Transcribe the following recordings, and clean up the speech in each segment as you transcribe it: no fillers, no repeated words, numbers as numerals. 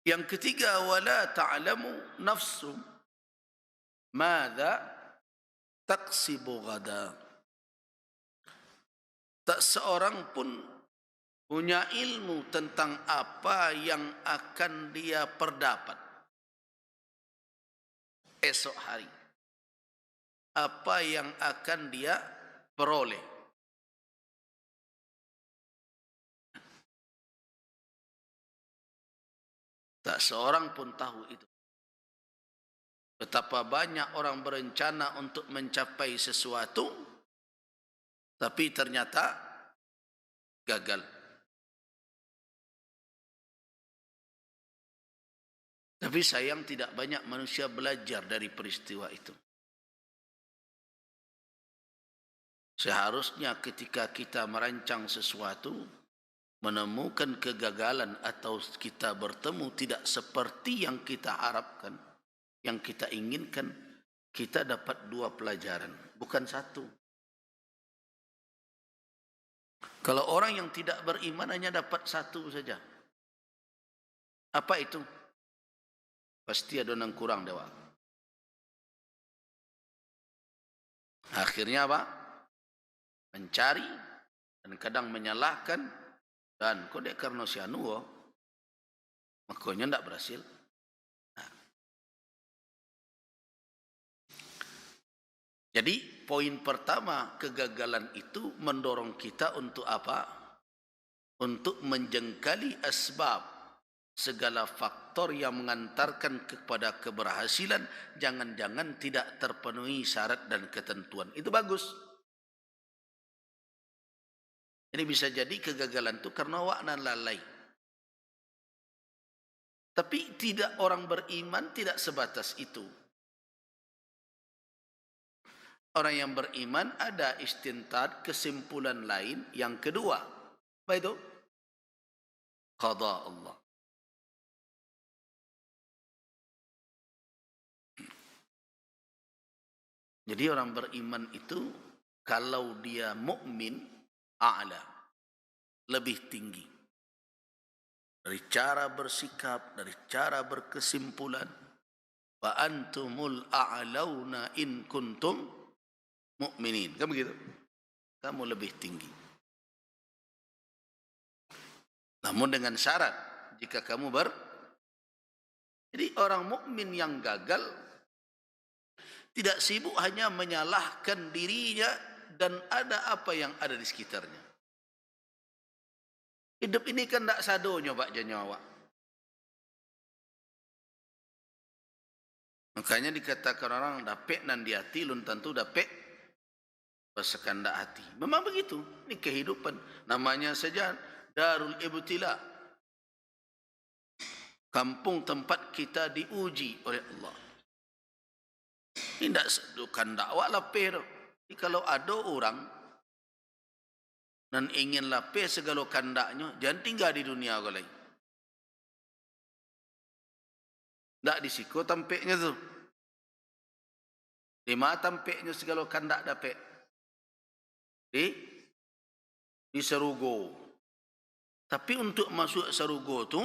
Yang ketiga, wala ta'lamu nafsu madza taksibu ghada. Tak seorang pun punya ilmu tentang apa yang akan dia perdapat esok hari, apa yang akan dia peroleh. Tak seorang pun tahu itu. Betapa banyak orang berencana untuk mencapai sesuatu, tapi ternyata gagal. Tapi sayang tidak banyak manusia belajar dari peristiwa itu. Seharusnya ketika kita merancang sesuatu, menemukan kegagalan atau kita bertemu tidak seperti yang kita harapkan, yang kita inginkan, kita dapat 2 pelajaran, bukan 1. Kalau orang yang tidak beriman hanya dapat 1 saja. Apa itu? Pasti ada yang kurang dewa. Akhirnya apa? Mencari dan kadang menyalahkan, dan kok dek karena si anu makanya tidak berhasil. Jadi poin pertama, kegagalan itu mendorong kita untuk apa? Untuk menjengkali asbab, segala faktor yang mengantarkan kepada keberhasilan, jangan-jangan tidak terpenuhi syarat dan ketentuan. Itu bagus. Ini bisa jadi kegagalan itu karena wakna lalai. Tapi tidak, orang beriman tidak sebatas itu. Orang yang beriman ada istintat, kesimpulan lain yang kedua. Apa itu? Qada Allah. Jadi orang beriman itu kalau dia mukmin, a'la, lebih tinggi. Dari cara bersikap, dari cara berkesimpulan. Wa antumul a'launa in kuntum mu'minin. Kan begitu? Kamu lebih tinggi. Namun dengan syarat, jika kamu Jadi orang mukmin yang gagal tidak sibuk hanya menyalahkan dirinya dan ada apa yang ada di sekitarnya. Hidup ini kan tak sadonyo Pak Janyawa. Makanya dikatakan orang dapet nan di hati, lun tentu dapet bersekandak hati. Memang begitu. Ini kehidupan. Namanya saja Darul Ibtila. Kampung tempat kita diuji oleh Allah. Ini tidak sedukan dakwah lapeh. Kalau ada orang dan ingin lapeh segala kandaknya, jangan tinggal di dunia kau lain. Tak disiko tampeknya tu. Di mana tampeknya segala kandak dapat? Di Serugo. Tapi untuk masuk Serugo tu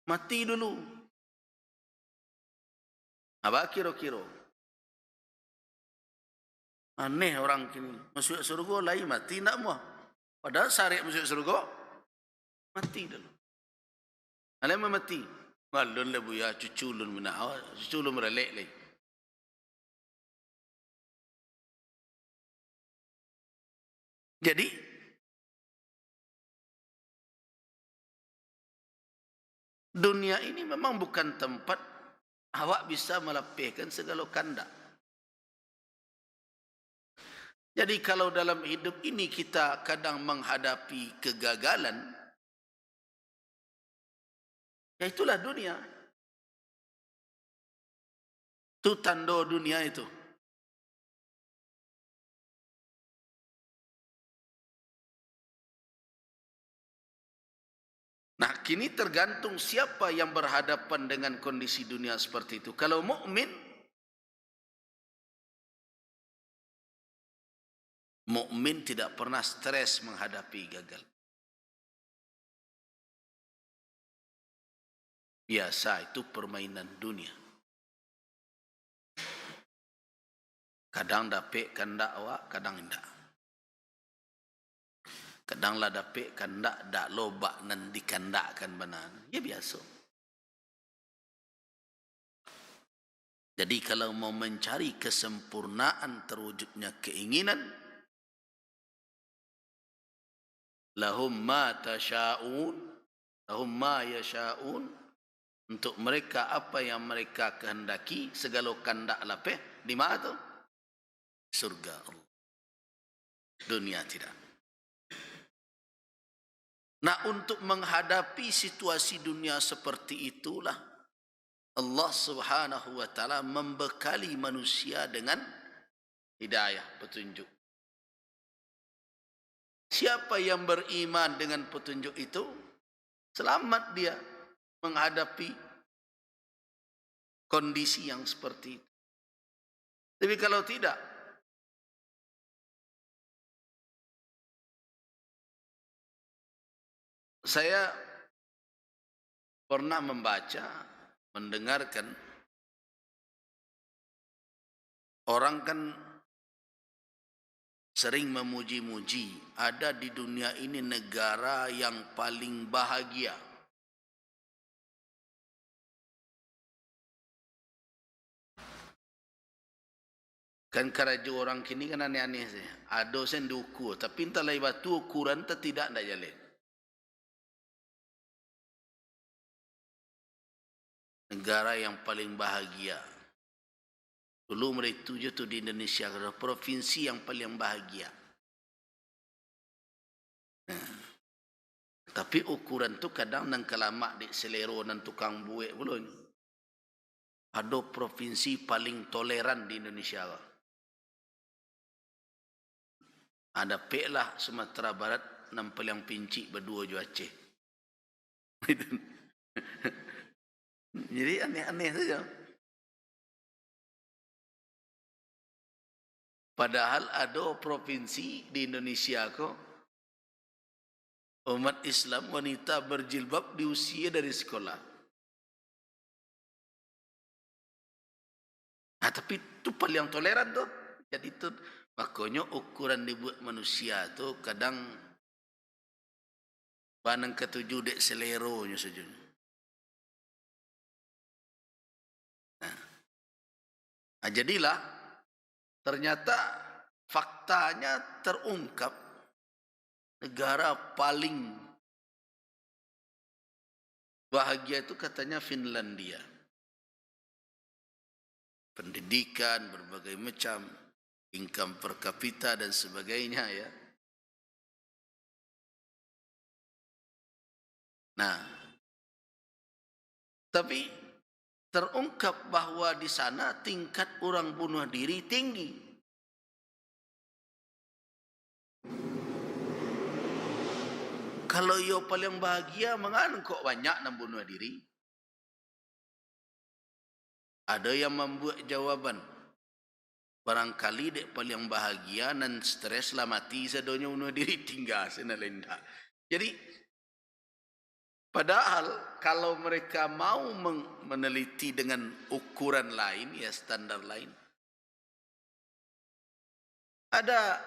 mati dulu. Apa kira-kira? Aneh orang kini. Masuk Serugo lain mati tak muah. Padahal syariat masuk Serugo mati dulu. Alam mati. Malun le buya cuculun menawa, cuculun merelek le. Jadi dunia ini memang bukan tempat awak bisa melapihkan segala kandak. Jadi kalau dalam hidup ini kita kadang menghadapi kegagalan, ya itulah dunia. Itu tanda dunia itu. Nah, kini tergantung siapa yang berhadapan dengan kondisi dunia seperti itu. Kalau mukmin tidak pernah stres menghadapi gagal. Biasa itu permainan dunia. Kadang dapik kandak awak, kadang indak. Kadang lah dapik kandak dak lobak nan dikandakkan banan. Ya biasa. Jadi kalau mau mencari kesempurnaan terwujudnya keinginan, lahum ma tasha'un, lahum ma yasha'un, untuk mereka apa yang mereka kehendaki, segala kandak lapeh, di mana tu? Surga Allah. Dunia tidak. Nah, untuk menghadapi situasi dunia seperti itulah Allah Subhanahu wa taala membekali manusia dengan hidayah, petunjuk. Siapa yang beriman dengan petunjuk itu, selamat dia menghadapi kondisi yang seperti itu. Tapi kalau tidak, saya pernah membaca, mendengarkan orang kan sering memuji-muji, ada di dunia ini negara yang paling bahagia. Kan karajo orang kini kan aneh-aneh saja. Ada sen diukur, tapi entah lai batu ukuran tidak nak jalan. Negara yang paling bahagia. Dulu mereka tuju tu di Indonesia, provinsi yang paling bahagia. Tapi ukuran tu kadang nang kelamak di selero nan tukang buik belum. Ada provinsi paling toleran di Indonesia. Ada peklah Sumatera Barat nampel yang pinci berdua jo Aceh. Jadi aneh-aneh saja. Padahal ada provinsi di Indonesia kok umat Islam wanita berjilbab diusia dari sekolah. Nah, tapi itu paling toleran tuh. Jadi itu makanya ukuran dibuat manusia tu kadang banang ketujuh dek seleronya saja. Nah, jadilah ternyata faktanya terungkap negara paling bahagia itu katanya Finlandia. Pendidikan berbagai macam, income per kapita dan sebagainya ya. Nah, tapi terungkap bahwa di sana tingkat orang bunuh diri tinggi. Kalau yo paling bahagia, mengapa kok banyak yang bunuh diri? Ada yang membuat jawaban, barangkali dek paling bahagia dan stres lah mati sedonya bunuh diri tinggal senalenda. Jadi padahal kalau mereka mau meneliti dengan ukuran lain, ya standar lain, ada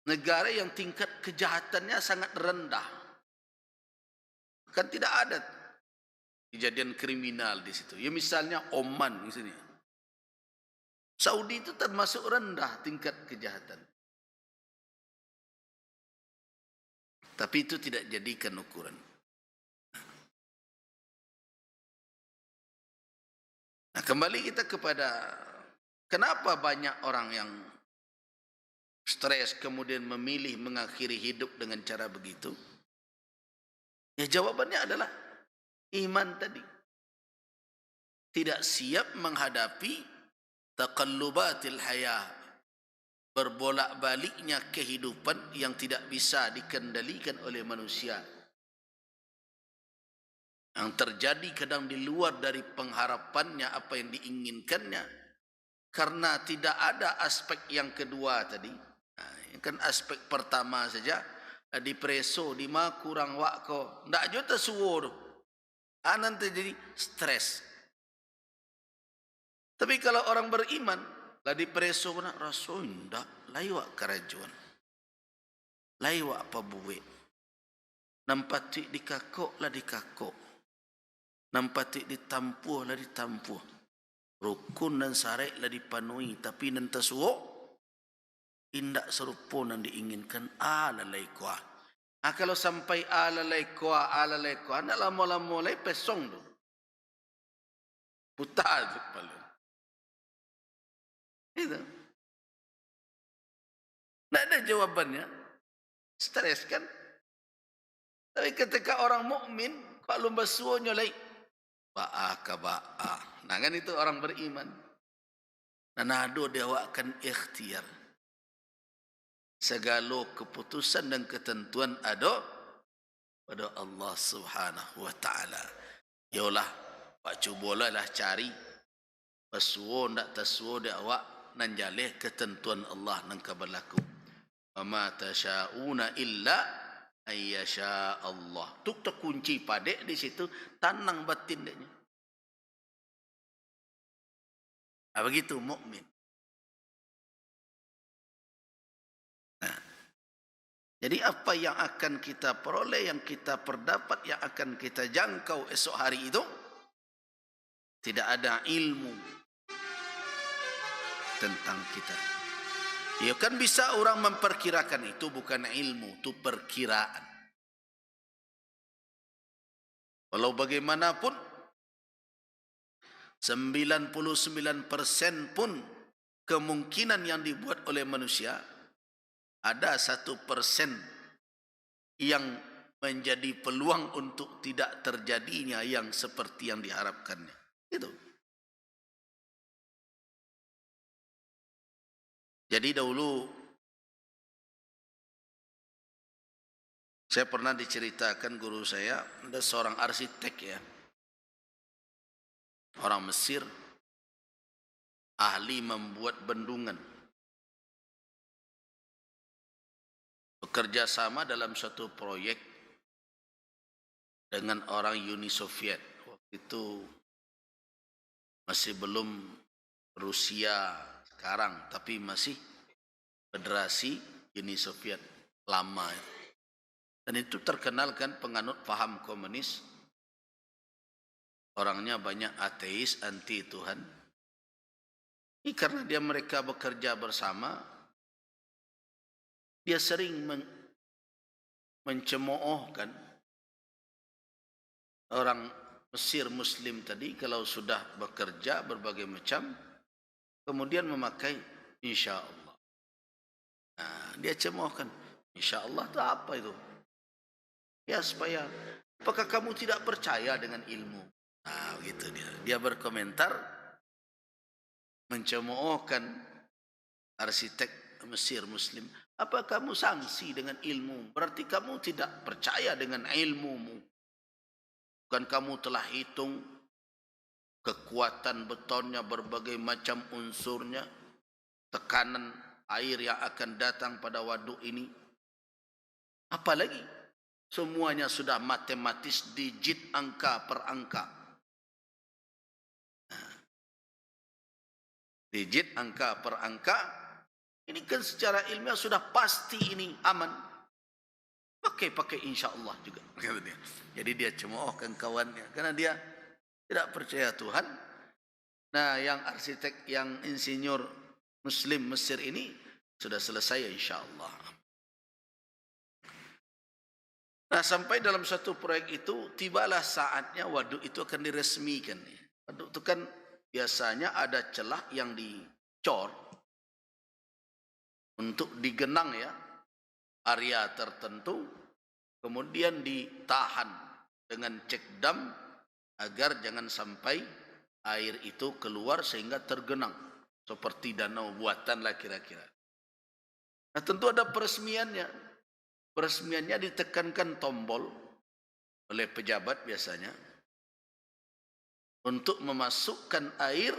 negara yang tingkat kejahatannya sangat rendah. Kan tidak ada kejadian kriminal di situ. Ya misalnya Oman misalnya. Saudi itu termasuk rendah tingkat kejahatan. Tapi itu tidak jadikan ukuran. Nah, kembali kita kepada kenapa banyak orang yang stres kemudian memilih mengakhiri hidup dengan cara begitu? Ya jawabannya adalah iman tadi. Tidak siap menghadapi taqallubatil hayah, berbolak-baliknya kehidupan yang tidak bisa dikendalikan oleh manusia, yang terjadi kadang di luar dari pengharapannya, apa yang diinginkannya, karena tidak ada aspek yang kedua tadi. Nah, kan aspek pertama saja di preso di ma kurang wak ko ndak juta suwo. Nanti jadi stres. Tapi kalau orang beriman, lah dipreso na rasul ndak laiwa kerajuan. Laiwa apa buwe. Nampati dikakok lah dikakok. Nampati ditampuh lah ditampuh. Rukun dan syariat lah dipenuhi, tapi nanti suwo indak serupa yang diinginkan alalai kuah. Kalau sampai alalai kuah, nak lama-lama lagi pesong tu. Buta tu paling. Itu. Tidak ada jawabannya. Stres kan? Tapi ketika orang mukmin, kalau basuhnya lagi, ba'a. Nah kan itu orang beriman. Nah nado dia akan ikhtiar. Segala keputusan dan ketentuan ada pada Allah Subhanahu wa taala. Yalah, pak cubalah cari basuh ndak tasuh dia awak nan jaleh ketentuan Allah nang berlaku. Wa ma tasyauna illa ayyasha Allah. Tuk terkunci padek di situ, tanang batin dia. Nah, begitu mukmin. Nah, jadi apa yang akan kita peroleh, yang kita perdapat, yang akan kita jangkau esok hari itu, tidak ada ilmu tentang kita. Ya kan bisa orang memperkirakan, itu bukan ilmu, itu perkiraan. Walau bagaimanapun 99% pun kemungkinan yang dibuat oleh manusia, ada 1% yang menjadi peluang untuk tidak terjadinya yang seperti yang diharapkannya. Itu. Jadi dahulu saya pernah diceritakan guru saya, ada seorang arsitek ya, orang Mesir, ahli membuat bendungan, bekerja sama dalam satu proyek dengan orang Uni Soviet. Waktu itu masih belum Rusia sekarang, tapi masih Federasi Uni Soviet lama. Dan itu terkenal kan penganut paham komunis. Orangnya banyak ateis, anti Tuhan. Ini karena mereka bekerja bersama, dia sering mencemoohkan orang Mesir Muslim tadi kalau sudah bekerja berbagai macam, kemudian memakai insya Allah. Nah, dia cemoohkan, insya Allah itu apa itu? Ya supaya, apakah kamu tidak percaya dengan ilmu? Nah, begitu dia. Dia berkomentar, mencemoohkan arsitek Mesir Muslim. Apa kamu sangsi dengan ilmu? Berarti kamu tidak percaya dengan ilmumu. Bukan kamu telah hitung kekuatan betonnya, berbagai macam unsurnya, tekanan air yang akan datang pada waduk ini. Apalagi semuanya sudah matematis, digit, angka per angka. Digit, angka per angka. Ini kan secara ilmiah sudah pasti ini aman. Pakai insya Allah juga. Jadi dia cemoohkan kawannya karena dia tidak percaya Tuhan. Nah, yang arsitek, yang insinyur Muslim Mesir ini sudah selesai insya Allah. Nah, sampai dalam satu proyek itu tibalah saatnya waduk itu akan diresmikan. Waduk itu kan biasanya ada celah yang dicor untuk digenang ya, area tertentu, kemudian ditahan dengan cek dam agar jangan sampai air itu keluar sehingga tergenang seperti danau buatan lah kira-kira. Nah, tentu ada peresmiannya. Peresmiannya ditekankan tombol oleh pejabat biasanya untuk memasukkan air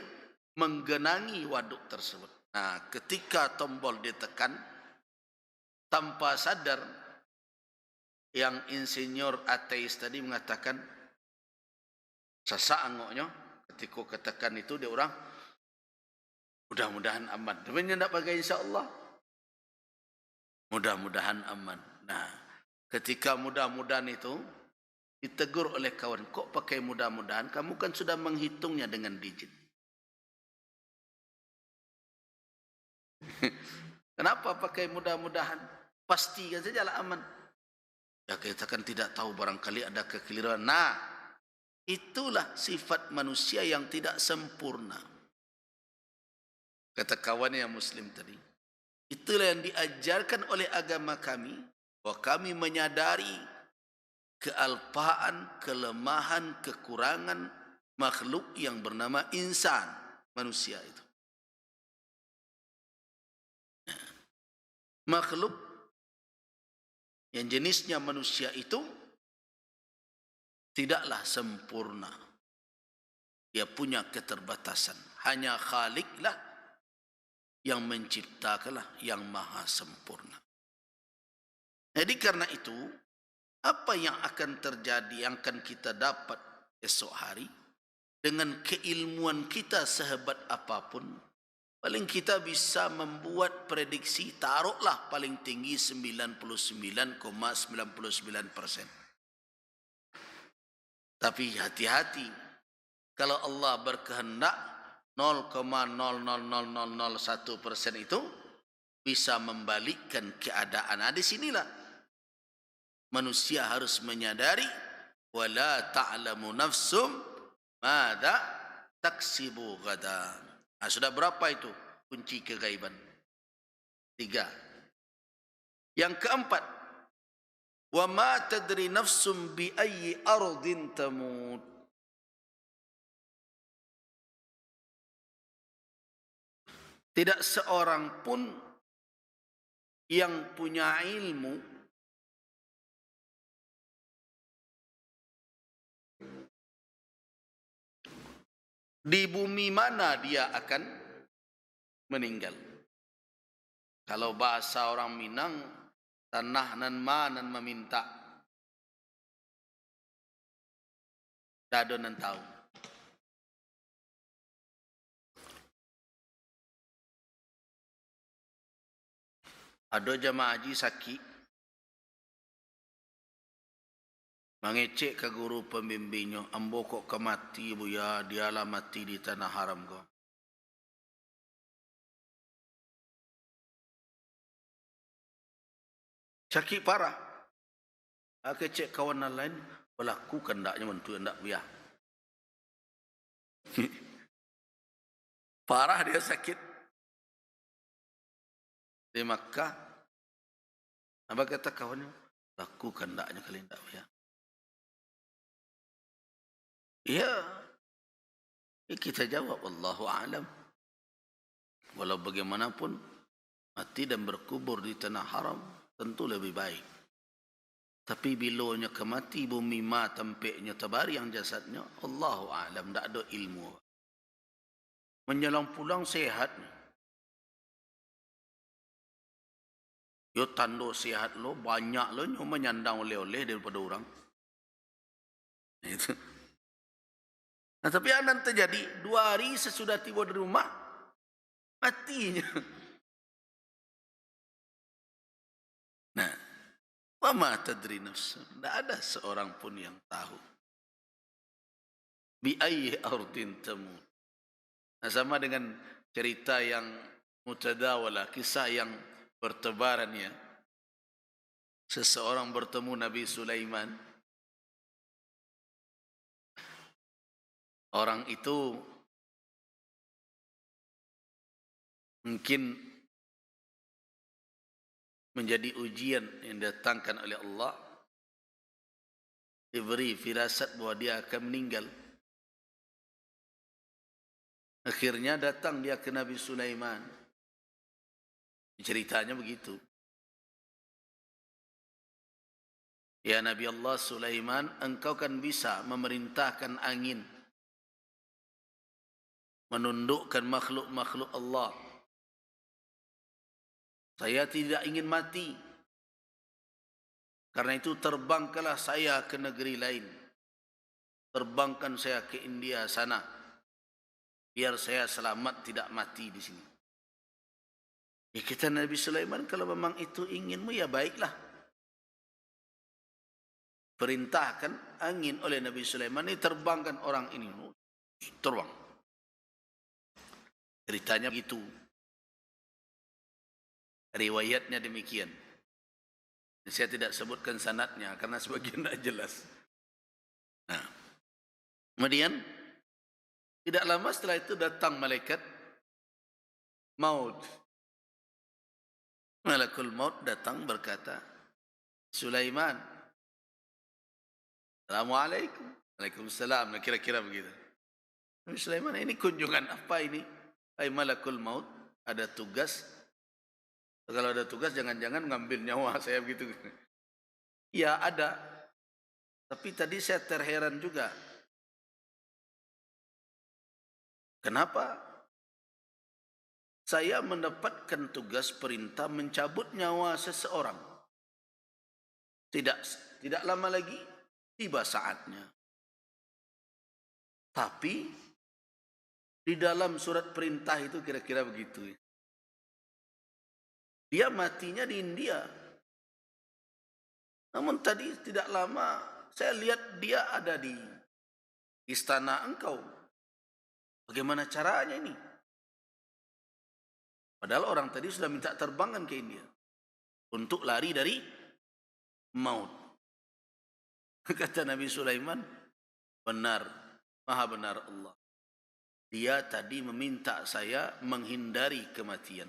menggenangi waduk tersebut. Nah, ketika tombol ditekan, tanpa sadar yang insinyur ateis tadi mengatakan, Sasa angoknya ketika katakan itu dia orang mudah-mudahan aman. Tapi dia tidak pakai insya-Allah. Mudah-mudahan aman. Nah, ketika mudah-mudahan itu ditegur oleh kawan, kok pakai mudah-mudahan? Kamu kan sudah menghitungnya dengan digit. Kenapa pakai mudah-mudahan? Pastikan sajalah aman. Ya kita kan tidak tahu, barangkali ada kekeliruan. Nah, itulah sifat manusia yang tidak sempurna. Kata kawan yang Muslim tadi. Itulah yang diajarkan oleh agama kami, bahwa kami menyadari kealpaan, kelemahan, kekurangan makhluk yang bernama insan, manusia itu. Makhluk yang jenisnya manusia itu tidaklah sempurna. Dia punya keterbatasan. Hanya Khaliklah yang menciptakanlah yang maha sempurna. Jadi karena itu, apa yang akan terjadi, yang akan kita dapat esok hari, dengan keilmuan kita sehebat apapun, paling kita bisa membuat prediksi, taruhlah paling tinggi 99,99%. Tapi hati-hati, kalau Allah berkehendak 0,00001% itu bisa membalikkan keadaan. Nah, di sinilah manusia harus menyadari, wala ta'lamu nafsum madza taksibu ghadan. Nah, sudah berapa itu kunci kegaiban? 3. Yang keempat, wa ma tadri nafsum bi ayyi ardin tamut. Tidak seorang pun yang punya ilmu di bumi mana dia akan meninggal. Kalau bahasa orang Minang, tanah nan manan meminta, dado nan tahu. Ada jamaah haji sakit, mengecek ke guru pembimbingnya, ambo kok kemati bu ya, dialah mati di tanah haram kok. Sakit parah. Aku cek kawan lain, berlaku kendaknya mentu hendak biar. Parah dia sakit. Di Makkah, apa kata kawannya? Laku kendaknya kali tidak biar. Ya, kita jawab Allahu a'lam. Walau bagaimanapun, mati dan berkubur di tanah haram tentu lebih baik. Tapi bilanya kemati, bumi ma tempeknya tabari yang jasadnya, Allahu a'lam, tak ada ilmu. Menjelang pulang sehat. Yo tando sehat lo, banyak lo nyo menyandang oleh-oleh daripada orang. Itu. Nah, tapi yang terjadi 2 hari sesudah tiba di rumah, matinya. Nah, wa ma tadri nafsun, tidak ada seorang pun yang tahu. Bi ayyi ardin tamut. Nah, sama dengan cerita yang mutadawalah, kisah yang bertebaran ya. Seseorang bertemu Nabi Sulaiman. Orang itu mungkin menjadi ujian yang didatangkan oleh Allah. Diberi firasat bahwa dia akan meninggal. Akhirnya datang dia ke Nabi Sulaiman. Ceritanya begitu. Ya Nabi Allah Sulaiman, engkau kan bisa memerintahkan angin, menundukkan makhluk-makhluk Allah. Saya tidak ingin mati. Karena itu terbangkanlah saya ke negeri lain. terbangkan saya ke India sana, biar saya selamat tidak mati di sini. Ya kata Nabi Sulaiman, kalau memang itu inginmu ya baiklah. Perintahkan angin oleh Nabi Sulaiman ini, terbangkan orang ini. Terbang. Ceritanya begitu. Riwayatnya demikian. Saya tidak sebutkan sanadnya karena sebagian tidak jelas. Nah, kemudian tidak lama setelah itu datang malaikat maut. Malakul maut datang berkata, Sulaiman, Assalamualaikum. Waalaikumsalam. Kira-kira begitu. Nabi Sulaiman, ini kunjungan apa ini? Hai malakul maut, ada tugas. Kalau ada tugas jangan-jangan ngambil nyawa saya begitu. Ya ada. Tapi tadi saya terheran juga. Kenapa? Saya mendapatkan tugas perintah mencabut nyawa seseorang. Tidak lama lagi tiba saatnya. Tapi di dalam surat perintah itu kira-kira begitu. Dia matinya di India. Namun tadi tidak lama saya lihat dia ada di istana engkau. Bagaimana caranya ini? Padahal orang tadi sudah minta terbangan ke India untuk lari dari maut. Kata Nabi Sulaiman, benar, maha benar Allah. Dia tadi meminta saya menghindari kematian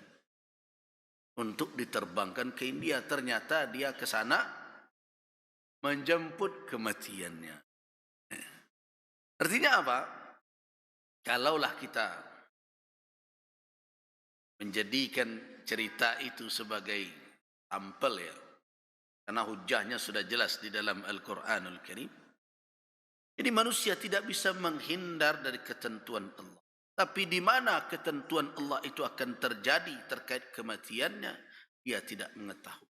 untuk diterbangkan ke India. Ternyata dia ke sana menjemput kematiannya. Artinya apa? Kalaulah kita menjadikan cerita itu sebagai sampel ya, karena hujahnya sudah jelas di dalam Al-Quranul Karim. Jadi manusia tidak bisa menghindar dari ketentuan Allah. Tapi di mana ketentuan Allah itu akan terjadi terkait kematiannya, dia tidak mengetahui.